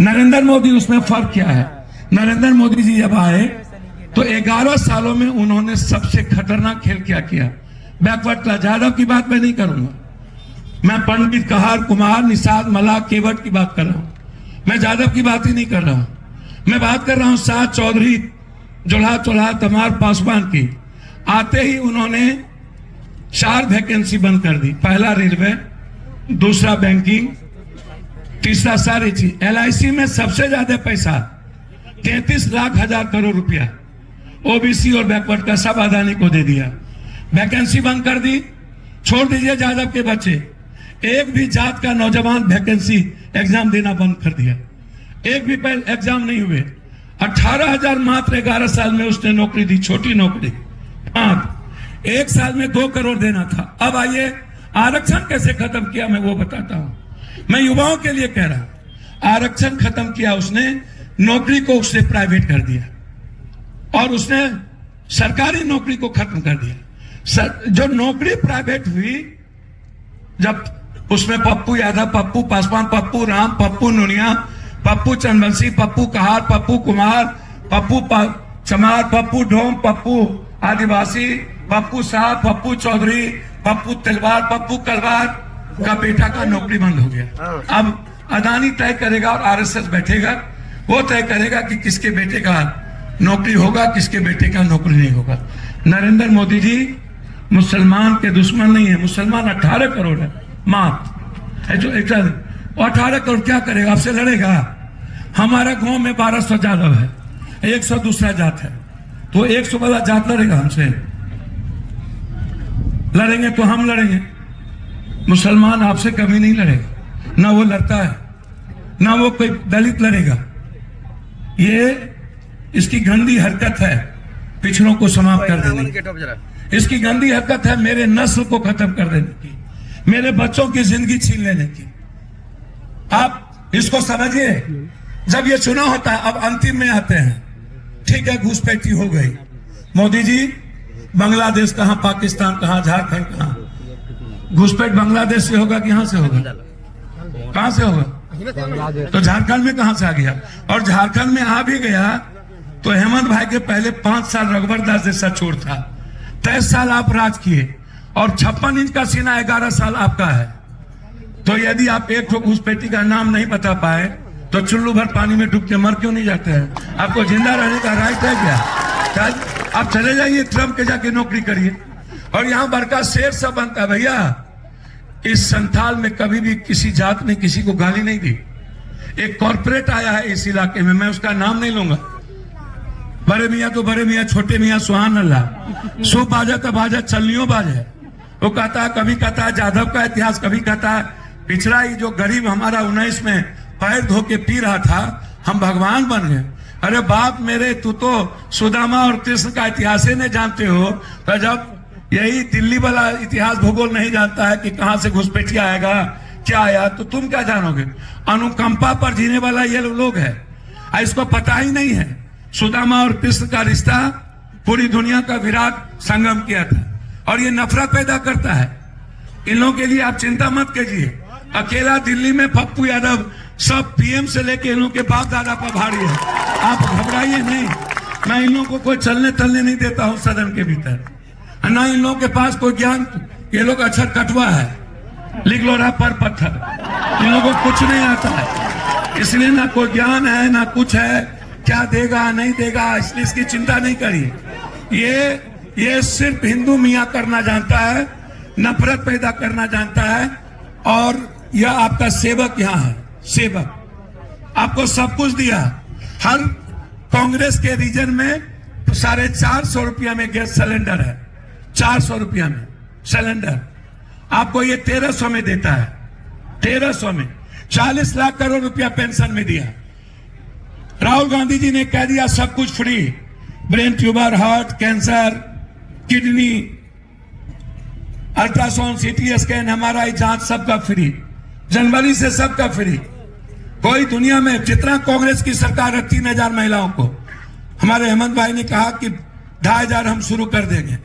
नरेंद्र मोदी, उसमें फर्क क्या है? नरेंद्र मोदी जी जब आए तो 11 सालों में उन्होंने सबसे खतरनाक खेल क्या किया? Backward class. यादव की बात मैं नहीं करूंगा, मैं पंडित, कहार, कुमार, निषाद, मल्लाह, केवट की बात कर रहा हूं। मैं यादव की बात ही नहीं कर रहा हूं। मैं बात कर रहा हूं सात चौधरी, जोल्हा चोल्हा, तमार, पासवान की। आते ही उन्होंने 4 वैकेंसी बंद कर दी। पहला रेलवे, दूसरा बैंकिंग, तीसरा सारी चीज। LIC में सबसे ज्यादा पैसा 33 लाख हजार करोड़ रुपया ओबीसी और बैकवर्ड का सब अदानी को दे दिया। वैकेंसी बंद कर दी। छोड़ दीजिए यादव के बच्चे, एक भी जात का नौजवान वैकेंसी एग्जाम देना बंद कर दिया। एक भी एग्जाम नहीं हुए। 18,000 मात्र 11 साल में उसने नौकरी दी, छोटी नौकरी। एक साल में 2 करोड़ देना था। अब आइए आरक्षण कैसे खत्म किया मैं वो बताता हूं। मैं युवाओं के लिए कह रहा हूं, आरक्षण खत्म किया उसने, नौकरी को उसने प्राइवेट कर दिया और उसने सरकारी नौकरी को खत्म कर दिया। जो नौकरी प्राइवेट हुई, जब उसमें पप्पू यादव, पप्पू पासवान, पप्पू राम, पप्पू नुनिया, पप्पू चंद्रवंशी, पप्पू कहार, पप्पू कुमार, पप्पू चमार, पप्पू ढोम, पप्पू आदिवासी, पप्पू शाह, पप्पू चौधरी, पप्पू तलवार, पप्पू कलवार का बेटा का नौकरी बंद हो गया। अब अदानी तय करेगा और RSS बैठेगा, वो तय करेगा कि किसके बेटे का नौकरी होगा, किसके बेटे का नौकरी नहीं होगा। नरेंद्र मोदी जी मुसलमान के दुश्मन नहीं है। मुसलमान 18 करोड़ है मात्र। जो 18 करोड़ क्या करेगा? आपसे लड़ेगा? हमारा गांव में 1200 यादव है, 100 दूसरा जात है, तो 100 वाला जात लड़ेगा हमसे? लड़ेंगे तो हम लड़ेंगे। मुसलमान आपसे कभी नहीं लड़ेगा, ना वो लड़ता है, ना वो कोई दलित लड़ेगा। ये इसकी गंदी हरकत है पिछड़ों को समाप्त कर देने की। इसकी गंदी हरकत है मेरे नस्ल को खत्म कर देने की, मेरे बच्चों की जिंदगी छीन लेने की। आप इसको समझिए। जब ये चुनाव होता है, अब अंतिम में आते हैं, ठीक है, घुसपैठी हो गई। मोदी जी, बांग्लादेश कहां, पाकिस्तान कहां, झारखंड कहां? घुसपैठ बांग्लादेश से होगा कि यहां से होगा? कहां से होगा? तो झारखंड में कहां से आ गया? और झारखंड में आ भी गया तो हेमंत भाई के पहले 5 साल रघुवर दास जैसा चोर था। 23 साल आप राज किए और 56 इंच का सीना 11 साल आपका है। तो यदि आप एक ठो घुसपैठी का नाम नहीं बता पाए तो चुल्लू भर पानी में डूब के मर क्यों नहीं जाते हैं? आपको जिंदा रहने का राइट है क्या? आप चले जाइए ट्रम्प के जाके नौकरी करिए। और यहाँ बड़का शेर सब बनता है। भैया, इस संथाल में कभी भी किसी जात ने किसी को गाली नहीं दी। एक कॉर्पोरेट आया है इस इलाके में, मैं उसका नाम नहीं लूंगा। बड़े मियाँ तो बड़े मियाँ, छोटे मियाँ सुहान अल्लाह। सो बाजा तो बाजा, चलनियों बाजा। वो कहता है, कभी कहता है यादव का इतिहास, कभी कहता है पिछड़ा ही जो गरीब हमारा 19 में पैर धो के पी रहा था, हम भगवान बन गए। अरे बाप मेरे, तू तो सुदामा और कृष्ण का इतिहास ही नहीं जानते हो। तो जब यही दिल्ली वाला इतिहास भूगोल नहीं जानता है कि कहां से घुसपैठिया आएगा, क्या आया, तो तुम क्या जानोगे? अनुकंपा पर जीने वाला ये लोग है। इसको पता ही नहीं है सुदामा और कृष्ण का रिश्ता पूरी दुनिया का विराट संगम किया था, और ये नफरत पैदा करता है। इन लोगों के लिए आप चिंता मत कीजिए। अकेला दिल्ली में पप्पू यादव सब PM से लेके इन लोगों के बाप दादा पर भारी है। आप घबराइए नहीं। मैं इन लोगों को कोई चलने तलने नहीं देता हूं सदन के भीतर, ना इन लोगों के पास कोई ज्ञान। ये लोग अच्छा कटवा है, लिख लो रहा पर पत्थर। इन लोगों को कुछ नहीं आता है, इसलिए ना कोई ज्ञान है ना कुछ है। क्या देगा नहीं देगा, इसलिए इसकी चिंता नहीं करिए। ये सिर्फ हिंदू मियाँ करना जानता है, नफरत पैदा करना जानता है। और यह आपका सेवक यहाँ है, सेवक। आपको सब कुछ दिया। हर कांग्रेस के रीजन में 450 रुपया में गैस सिलेंडर है, 400 रुपया में सिलेंडर। आपको ये 1300 में देता है, 1300 में 40 लाख करोड़ रुपया पेंशन में दिया। राहुल गांधी जी ने कह दिया सब कुछ free, brain tumour, heart, cancer, kidney, ultrasound, CT scan, MRI जांच सबका फ्री। जनवरी से सबका फ्री। कोई दुनिया में जितना कांग्रेस की सरकार है 3000 महिलाओं को, हमारे हेमंत भाई ने कहा कि 2500 हम शुरू कर देंगे।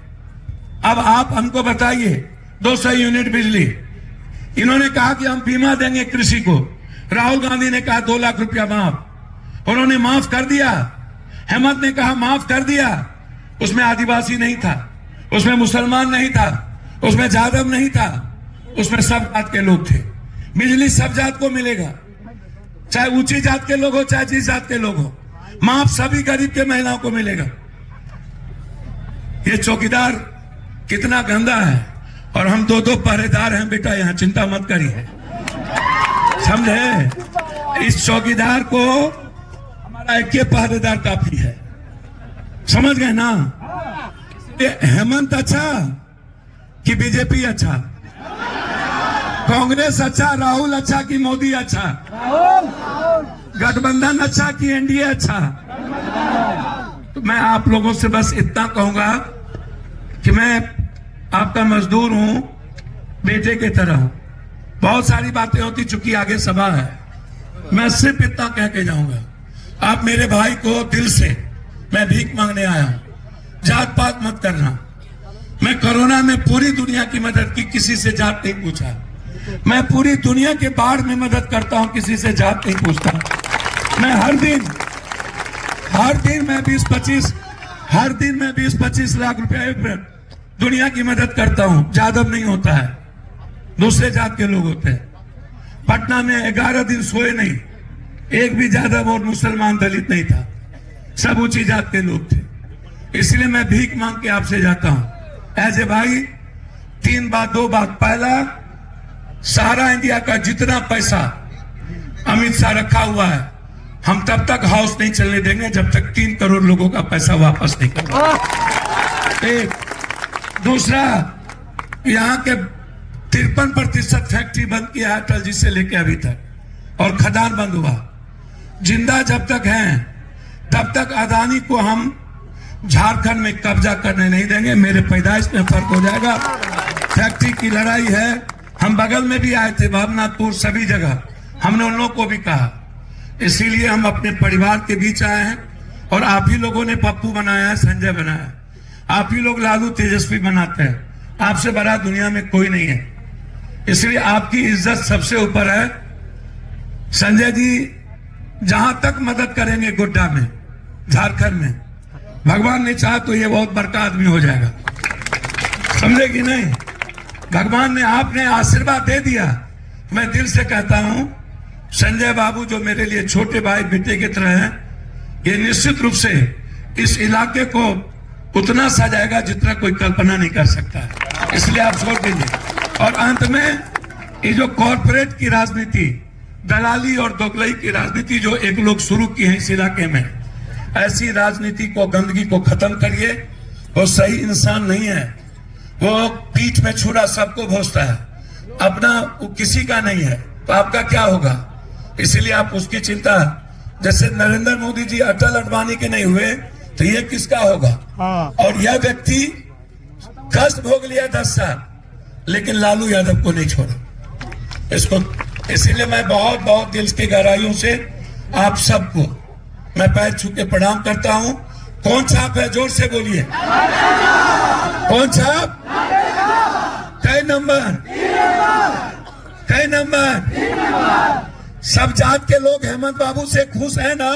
अब आप हमको बताइए 200 यूनिट बिजली। इन्होंने कहा कि हम बीमा देंगे कृषि को, राहुल गांधी ने कहा 2 लाख रुपया माफ, उन्होंने माफ कर दिया। हेमंत ने कहा माफ कर दिया। उसमें आदिवासी नहीं था, उसमें मुसलमान नहीं था, उसमें जादव नहीं था, उसमें सब जात के लोग थे। बिजली सब जात को मिलेगा, चाहे ऊंची जात के लोग हो चाहे जिस जात के लोग हो। माफ सभी गरीब के महिलाओं को मिलेगा। ये चौकीदार कितना गंदा है, और हम 2-2 पहरेदार हैं बेटा, यहां चिंता मत करिए, समझे। इस चौकीदार को हमारा एक पहरेदार काफी है, समझ गए ना। हेमंत अच्छा कि बीजेपी अच्छा, कांग्रेस अच्छा, राहुल अच्छा कि मोदी अच्छा, गठबंधन अच्छा कि एनडीए अच्छा। तो मैं आप लोगों से बस इतना कहूंगा कि मैं आपका मजदूर हूं, बेटे की तरह हूं। बहुत सारी बातें होती चुकी, आगे सभा है, मैं सिर्फ इतना कह के जाऊंगा, आप मेरे भाई को दिल से मैं भीख मांगने आया हूं, जात पात मत करना। मैं कोरोना में पूरी दुनिया की मदद की, किसी से जात नहीं पूछा। मैं पूरी दुनिया के बाढ़ में मदद करता हूं, किसी से जात नहीं पूछता। मैं हर दिन मैं 20-25 लाख रुपए दुनिया की मदद करता हूं। जादव नहीं होता है, दूसरे जात के लोग होते हैं। पटना में 11 दिन सोए नहीं, एक भी जादव और मुसलमान दलित नहीं था, सब ऊंची जात के लोग थे। इसलिए मैं भीख मांग के आपसे जाता हूं एज ए भाई। 2 बात। पहला, सारा इंडिया का जितना पैसा अमित शाह रखा हुआ है, हम तब तक हाउस नहीं चलने देंगे जब तक 3 करोड़ लोगों का पैसा वापस नहीं करेंगे। एक। दूसरा, यहाँ के 53% फैक्ट्री बंद किया है अटल जी से लेके अभी तक, और खदान बंद हुआ। जिंदा जब तक हैं तब तक अदानी को हम झारखंड में कब्जा करने नहीं देंगे। मेरे पैदाइश में फर्क हो जाएगा। फैक्ट्री की लड़ाई है, हम बगल में भी आए थे, भावनापुर, सभी जगह हमने उन लोगों को भी कहा। इसीलिए हम अपने परिवार के बीच आए हैं, और आप ही लोगों ने पप्पू बनाया है, संजय बनाया है, आप ही लोग लालू तेजस्वी बनाते हैं। आपसे बड़ा दुनिया में कोई नहीं है, इसलिए आपकी इज्जत सबसे ऊपर है। संजय जी जहां तक मदद करेंगे गोड्डा में, झारखंड में, भगवान ने चाहा तो ये बहुत बड़का आदमी हो जाएगा, समझे कि नहीं। भगवान ने, आपने आशीर्वाद दे दिया। मैं दिल से कहता हूं, संजय बाबू जो मेरे लिए छोटे भाई बेटे की तरह हैं, ये निश्चित रूप से इस इलाके को उतना सजाएगा जितना कोई कल्पना नहीं कर सकता है। इसलिए आप छोड़ दीजिए। और अंत में, ये जो कॉर्पोरेट की राजनीति, दलाली और दोगलई की राजनीति जो एक लोग शुरू की है इस इलाके में, ऐसी राजनीति को, गंदगी को खत्म करिए। वो सही इंसान नहीं है, वो पीठ में छुरा सबको भोजता है, अपना वो किसी का नहीं है, तो आपका क्या होगा। इसलिए आप उसकी चिंता, जैसे नरेंद्र मोदी जी अटल अडवाणी के नहीं हुए, तो ये किसका होगा। और यह व्यक्ति कष्ट भोग लिया 10 साल, लेकिन लालू यादव को नहीं छोड़ा इसको। इसीलिए मैं बहुत बहुत दिल की गहराइयों से आप सबको मैं पैर छू के प्रणाम करता हूं। कौन छाप है, जोर से बोलिए, कौन छाप, कई नंबर, कई नंबर। सब जात के लोग हेमंत बाबू से खुश हैं ना।